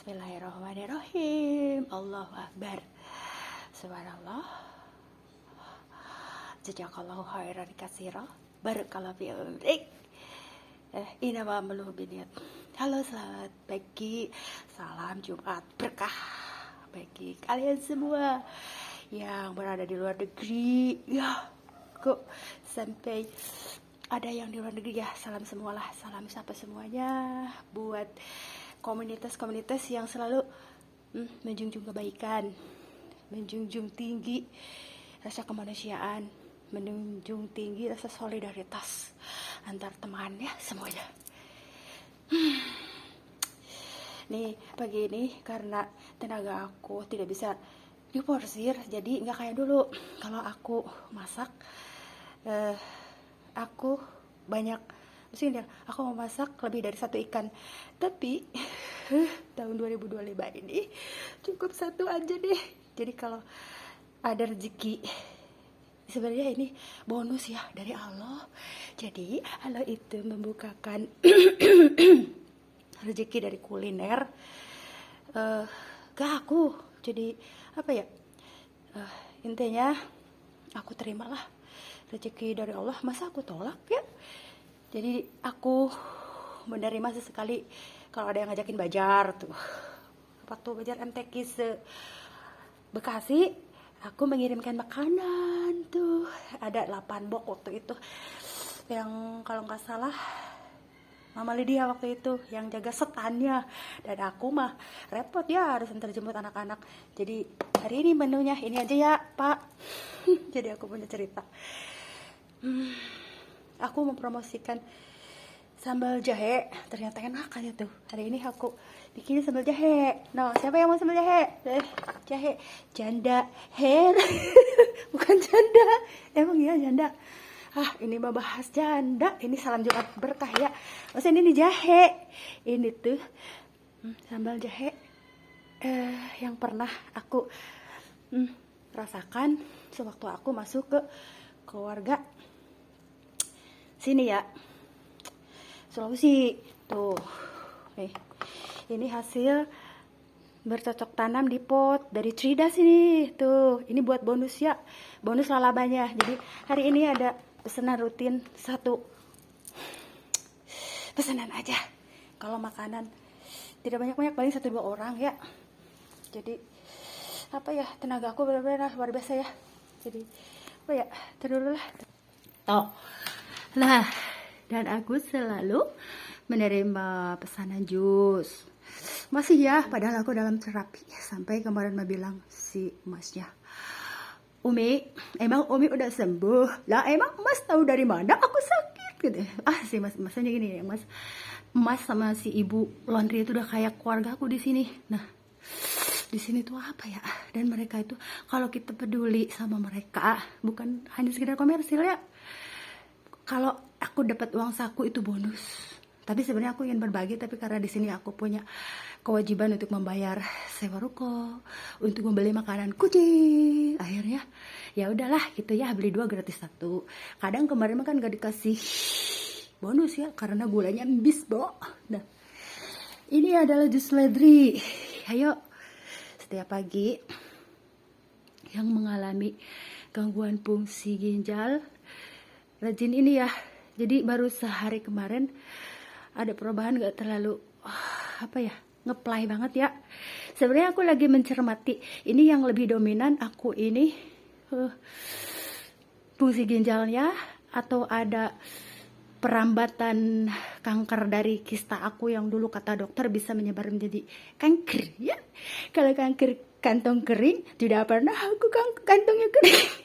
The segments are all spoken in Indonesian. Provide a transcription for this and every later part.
Bismillahirrahmanirrahim. Allahu Akbar. Subhanallah. Jazakallahu khairan katsira. Barakallahu fi umrik. Inama amaluhu binniyat. Halo, selamat pagi. Salam Jumat berkah bagi kalian semua yang berada di luar negeri. Ya, kok sampai ada yang di luar negeri ya. Salam semualah, salam sapa semuanya buat komunitas-komunitas yang selalu menjunjung kebaikan, menjunjung tinggi rasa kemanusiaan, menjunjung tinggi rasa solidaritas antar teman ya semuanya. Nih pagi ini karena tenaga aku tidak bisa diporsir, jadi nggak kayak dulu. Kalau aku masak, aku banyak. Maksudnya aku mau masak lebih dari satu ikan, tapi tahun 2025 ini cukup satu aja deh. Jadi kalau ada rezeki, sebenarnya ini bonus ya dari Allah. Jadi Allah itu membukakan rezeki dari kuliner ke aku. Jadi apa ya, intinya aku terimalah rezeki dari Allah, masa aku tolak ya. Jadi aku menerima sesekali kalau ada yang ngajakin bajar tuh. Waktu bajar MTQ se Bekasi, aku mengirimkan makanan tuh. Ada 8 box waktu itu. Yang kalau nggak salah Mama Lydia waktu itu yang jaga setannya. Dan aku mah repot ya, harus antar jemput anak-anak. Jadi hari ini menunya ini aja ya Pak. Jadi aku punya cerita. Aku mempromosikan sambal jahe, ternyata enak aja tuh. Hari ini aku bikin sambal jahe. Nah, siapa yang mau sambal jahe? Jahe janda hair. Bukan janda. Emang iya janda. Ini mah bahas janda. Ini salam Jumat berkah ya. Maksudnya ini jahe. Ini tuh sambal jahe yang pernah aku rasakan sewaktu aku masuk ke keluarga sini ya, Sulawesi tuh. Nih, ini hasil bercocok tanam di pot dari Tridas ini tuh. Ini buat bonus ya, bonus lalabanya. Jadi hari ini ada pesanan rutin satu pesanan aja. Kalau makanan tidak banyak-banyak, paling 1-2 orang ya. Jadi apa ya, tenaga aku benar-benar luar biasa ya. Jadi apa ya, terus lah. Toh. Nah, dan aku selalu menerima pesanan jus. Masih ya, padahal aku dalam terapi. Sampai kemarin mah bilang si masnya, Umi, emang Umi udah sembuh? Lah emang Mas tahu dari mana aku sakit? Gitu. Si masnya gini ya, Mas sama si ibu laundry itu udah kayak keluarga aku di sini. Nah, di sini tuh apa ya? Dan mereka itu kalau kita peduli sama mereka, bukan hanya sekedar komersil ya. Kalau aku dapat uang saku itu bonus. Tapi sebenarnya aku ingin berbagi, tapi karena di sini aku punya kewajiban untuk membayar sewa ruko, untuk membeli makanan kucing. Akhirnya ya udahlah gitu ya, beli 2 gratis 1. Kadang kemarin kan gak dikasih bonus ya karena gulanya habis, Bo. Nah, ini adalah jus ledri. Ayo, setiap pagi yang mengalami gangguan fungsi ginjal, rajin ini ya. Jadi baru sehari kemarin ada perubahan, gak terlalu ngeplay banget ya. Sebenarnya aku lagi mencermati ini yang lebih dominan aku ini fungsi ginjalnya atau ada perambatan kanker dari kista aku yang dulu kata dokter bisa menyebar menjadi kanker ya. Kalau kanker kantong kering, tidak pernah aku kantongnya kering.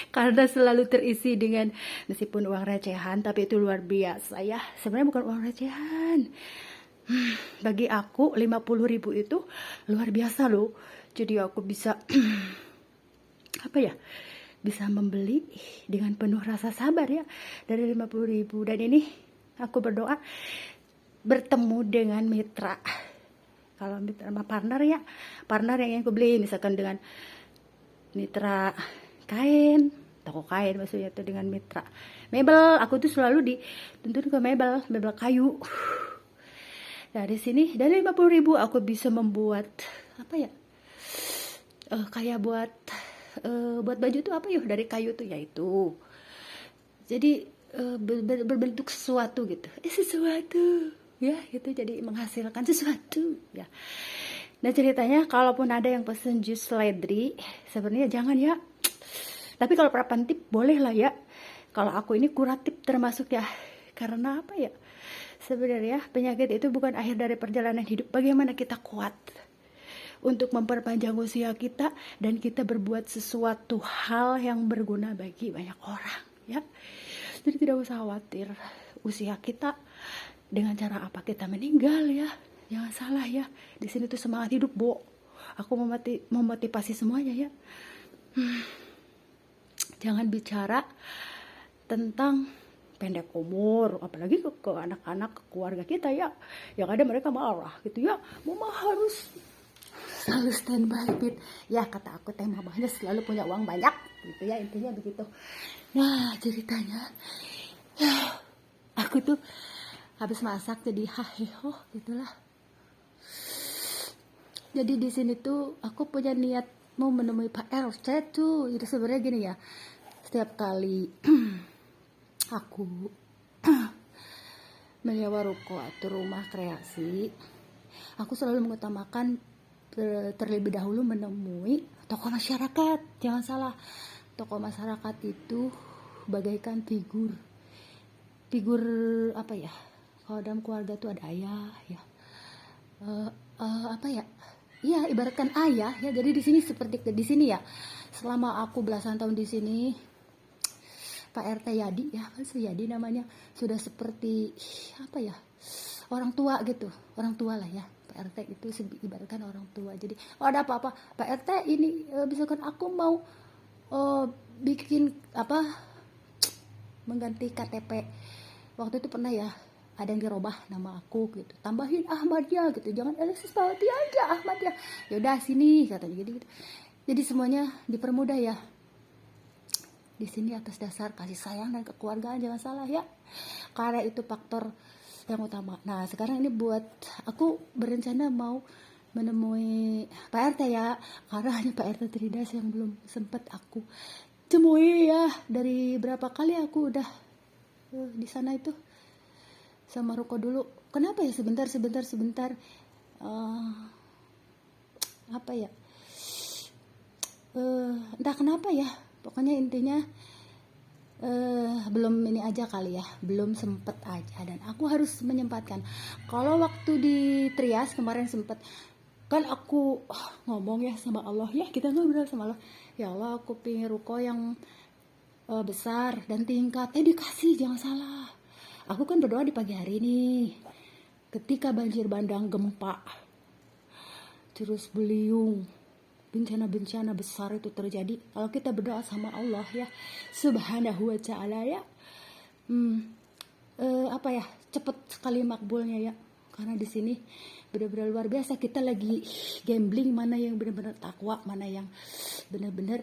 Karena selalu terisi dengan meskipun uang recehan, tapi itu luar biasa ya. Sebenarnya bukan uang recehan. Bagi aku 50.000 itu luar biasa loh. Jadi aku bisa bisa membeli dengan penuh rasa sabar ya dari 50.000. Dan ini aku berdoa bertemu dengan mitra. Kalau mitra sama partner ya, partner yang aku beli misalkan dengan mitra kain, toko kain maksudnya itu dengan mitra mebel. Aku tuh selalu dituntun ke mebel kayu. Dari sini dari 50.000 aku bisa membuat apa ya, kayak buat baju tuh apa yuk dari kayu tuh, yaitu jadi berbentuk sesuatu gitu, sesuatu ya gitu, jadi menghasilkan sesuatu ya. Nah ceritanya kalaupun ada yang pesen jus seledri, sebenarnya jangan ya, tapi kalau preventif boleh lah ya. Kalau aku ini kuratif termasuk ya, karena apa ya, sebenarnya penyakit itu bukan akhir dari perjalanan hidup. Bagaimana kita kuat untuk memperpanjang usia kita dan kita berbuat sesuatu hal yang berguna bagi banyak orang ya. Jadi tidak usah khawatir usia kita dengan cara apa kita meninggal ya. Jangan salah ya. Di sini tuh semangat hidup, Bo. Aku memotivasi semuanya ya. Jangan bicara tentang pendek umur, apalagi ke anak-anak, ke keluarga kita ya. Yang ada mereka marah gitu ya. Mama harus selalu standby fit. Ya kata aku teh mamanya selalu punya uang banyak gitu ya, intinya begitu. Nah ceritanya aku tuh habis masak jadi haheho gitulah. Jadi di sini tuh aku punya niat mau menemui Pak RT tuh. Jadi sebenarnya gini ya, setiap kali aku menyewa ruko atau rumah kreasi, aku selalu mengutamakan terlebih dahulu menemui tokoh masyarakat. Jangan salah, tokoh masyarakat itu bagaikan figur apa ya, kalau dalam keluarga tuh ada ayah ya, apa ya, iya ibaratkan ayah ya. Jadi di sini seperti di sini ya, selama aku belasan tahun di sini, Pak RT Yadi ya, kan Yadi namanya, sudah seperti apa ya, orang tua gitu, orang tua lah ya. Pak RT itu ibaratkan orang tua. Jadi ada apa-apa, Pak RT ini misalkan aku mau bikin apa, mengganti KTP, waktu itu pernah ya ada yang dirubah nama aku gitu, tambahin Ahmad ya gitu, jangan Alexis Pawati aja Ahmad ya, yaudah sini katanya gitu. Jadi semuanya dipermudah ya di sini atas dasar kasih sayang dan kekeluargaan, jangan salah ya, karena itu faktor yang utama. Nah sekarang ini buat aku berencana mau menemui Pak RT ya, karena hanya Pak RT Tridas yang belum sempat aku temui ya. Dari berapa kali aku udah di sana itu sama ruko dulu. Kenapa ya sebentar apa ya, entah kenapa ya, pokoknya intinya belum ini aja kali ya, belum sempet aja, dan aku harus menyempatkan. Kalau waktu di Trias kemarin sempet, kan aku ngomong ya sama Allah ya, kita ngobrol sama Allah, ya Allah aku pengen ruko yang besar dan tingkat, dikasih, jangan salah. Aku kan berdoa di pagi hari nih, ketika banjir bandang, gempa, terus beliung, bencana-bencana besar itu terjadi, kalau kita berdoa sama Allah ya subhanahu wa ta'ala ya, apa ya, cepet sekali makbulnya ya. Karena di sini benar-benar luar biasa, kita lagi gambling mana yang benar-benar takwa, mana yang benar-benar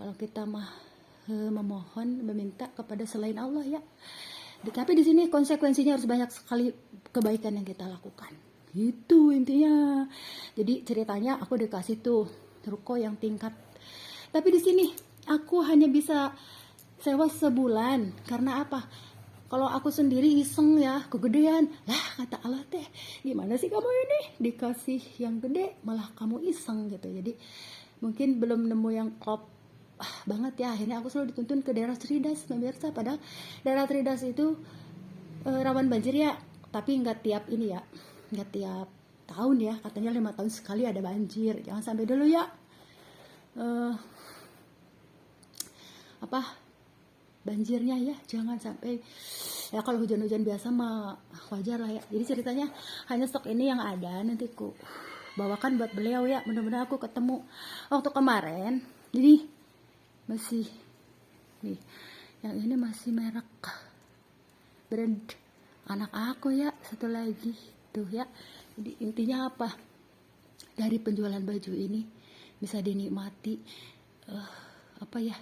kalau kita memohon, meminta kepada selain Allah ya. Tapi di sini konsekuensinya harus banyak sekali kebaikan yang kita lakukan. Itu intinya. Jadi ceritanya aku dikasih tuh ruko yang tingkat. Tapi di sini aku hanya bisa sewa sebulan. Karena apa? Kalau aku sendiri iseng ya, kegedean. Lah kata Allah teh, gimana sih kamu ini? Dikasih yang gede malah kamu iseng gitu. Jadi mungkin belum nemu yang klop banget ya. Akhirnya aku selalu dituntun ke daerah Tridas, pemirsa. Padahal daerah Tridas itu rawan banjir ya, tapi nggak tiap ini ya, nggak tiap tahun ya, katanya 5 tahun sekali ada banjir. Jangan sampai dulu ya banjirnya ya, jangan sampai ya. Kalau hujan-hujan biasa mah wajar lah ya. Jadi ceritanya hanya stok ini yang ada, nanti ku bawakan buat beliau ya. Mudah-mudahan aku ketemu waktu kemarin. Jadi masih nih, yang ini masih merek brand anak aku ya, satu lagi tuh ya. Jadi intinya apa, dari penjualan baju ini bisa dinikmati apa ya,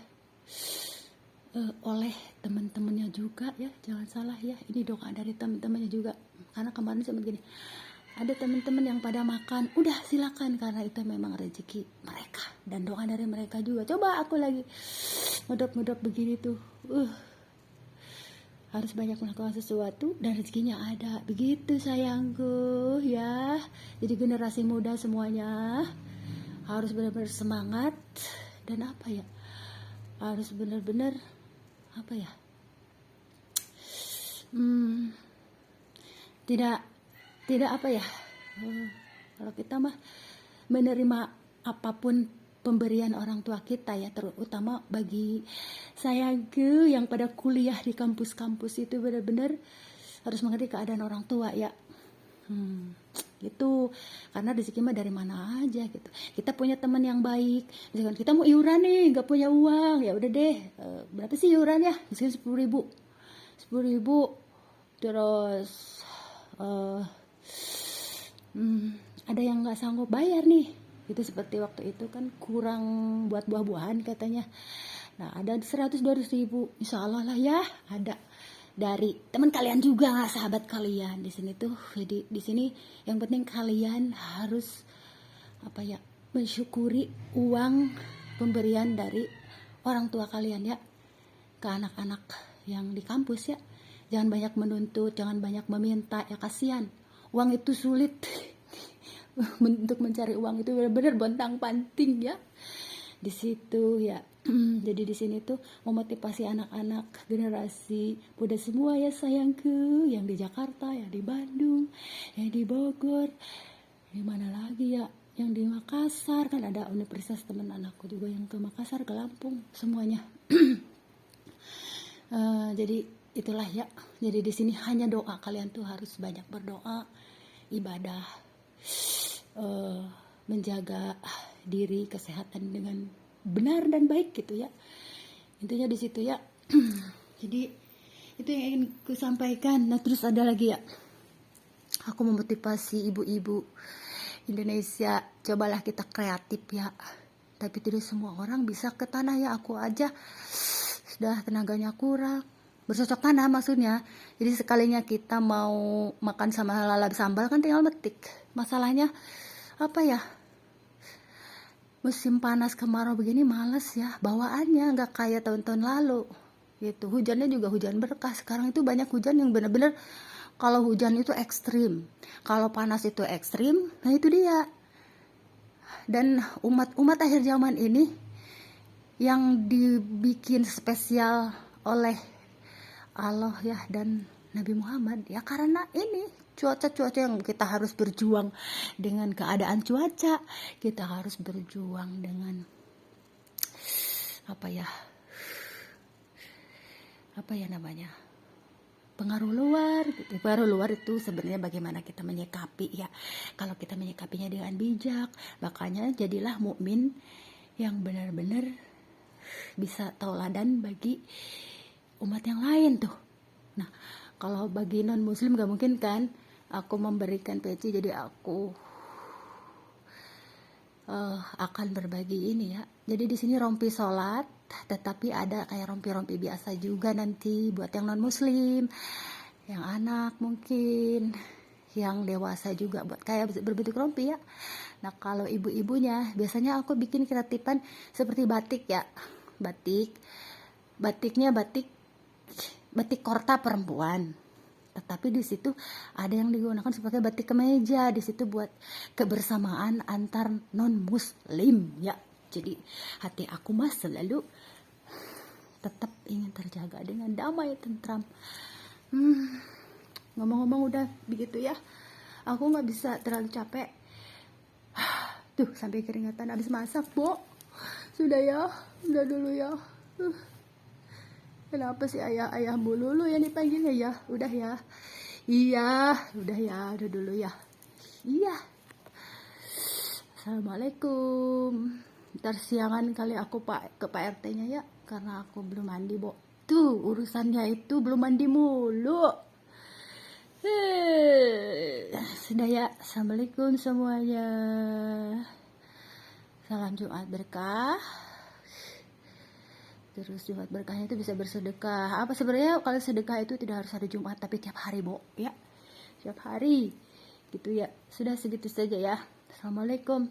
oleh teman-temannya juga ya, jangan salah ya. Ini doa dari teman-temannya juga, karena kemarin sama gini, ada teman-teman yang pada makan, udah silakan, karena itu memang rezeki mereka dan doa dari mereka juga. Coba aku lagi ngedop begini tuh, harus banyak melakukan sesuatu dan rezekinya ada. Begitu sayangku ya. Jadi generasi muda semuanya harus benar-benar semangat dan apa ya, harus benar-benar apa ya, tidak apa ya, kalau kita mah menerima apapun pemberian orang tua kita ya, terutama bagi sayangku yang pada kuliah di kampus-kampus itu benar-benar harus mengerti keadaan orang tua ya. Gitu, karena rezeki mah dari mana aja gitu. Kita punya teman yang baik, misalkan kita mau iuran nih, nggak punya uang, ya udah deh, berapa sih iuran ya, misalkan 10.000, terus ada yang nggak sanggup bayar nih, itu seperti waktu itu kan kurang buat buah-buahan katanya. Nah ada 100-200 ribu, insya Allah lah ya ada dari teman kalian juga, sahabat kalian di sini tuh. Jadi di sini yang penting kalian harus apa ya, mensyukuri uang pemberian dari orang tua kalian ya, ke anak-anak yang di kampus ya. Jangan banyak menuntut, jangan banyak meminta ya, kasihan. Uang itu sulit. Untuk mencari uang itu benar-benar bontang-panting ya di situ ya. Jadi di sini tuh memotivasi anak-anak generasi muda semua ya sayangku, yang di Jakarta, yang di Bandung, yang di Bogor, di mana lagi ya, yang di Makassar, kan ada universitas teman anakku juga yang ke Makassar, ke Lampung semuanya. Jadi itulah ya. Jadi di sini hanya doa, kalian tuh harus banyak berdoa, ibadah, menjaga diri kesehatan dengan benar dan baik gitu ya, intinya di situ ya. Jadi itu yang ingin ku sampaikan. Nah terus ada lagi ya, aku memotivasi ibu-ibu Indonesia, cobalah kita kreatif ya, tapi tidak semua orang bisa ke tanah ya. Aku aja sudah tenaganya kurang, bercocok tanah maksudnya. Jadi sekalinya kita mau makan sama lalap sambal kan tinggal metik. Masalahnya apa ya, musim panas kemarau begini males ya bawaannya, nggak kayak tahun-tahun lalu gitu. Hujannya juga hujan berkah. Sekarang itu banyak hujan yang benar-benar, kalau hujan itu ekstrim, kalau panas itu ekstrim. Nah itu dia. Dan umat akhir zaman ini yang dibikin spesial oleh Allah ya dan Nabi Muhammad ya, karena ini cuaca yang kita harus berjuang dengan keadaan cuaca, kita harus berjuang dengan apa ya namanya, pengaruh luar gitu. Pengaruh luar itu sebenarnya bagaimana kita menyikapi ya. Kalau kita menyikapinya dengan bijak, makanya jadilah mukmin yang benar-benar bisa tauladan bagi umat yang lain tuh. Nah kalau bagi non muslim gak mungkin kan aku memberikan peci, jadi aku akan berbagi ini ya. Jadi di sini rompi sholat, tetapi ada kayak rompi-rompi biasa juga nanti buat yang non muslim, yang anak mungkin, yang dewasa juga buat kayak berbentuk rompi ya. Nah kalau ibu-ibunya biasanya aku bikin kreatifan seperti batik ya, batiknya batik korta perempuan, tetapi di situ ada yang digunakan sebagai batik kemeja di situ buat kebersamaan antar non muslim ya. Jadi hati aku mah selalu tetap ingin terjaga dengan damai tentram. Ngomong-ngomong udah begitu ya, aku nggak bisa terlalu capek tuh sampai keringatan habis masak, Bo. Sudah ya, udah dulu ya. Kenapa sih ayah melulu yang dipanggilnya ya? Udah ya. Iya, udah ya, udah dulu ya. Iya. Assalamualaikum. Ntar siangan kali aku ke Pak RT-nya ya, karena aku belum mandi, Bo. Tuh, urusannya itu belum mandi mulu. Sudah ya. Assalamualaikum semuanya. Salam Jumat berkah. Terus Jumat berkahnya itu bisa bersedekah. Apa sebenarnya kalau sedekah itu tidak harus hari Jumat, tapi tiap hari, Bo, ya. Tiap hari. gitu ya. Sudah segitu saja ya. Assalamualaikum.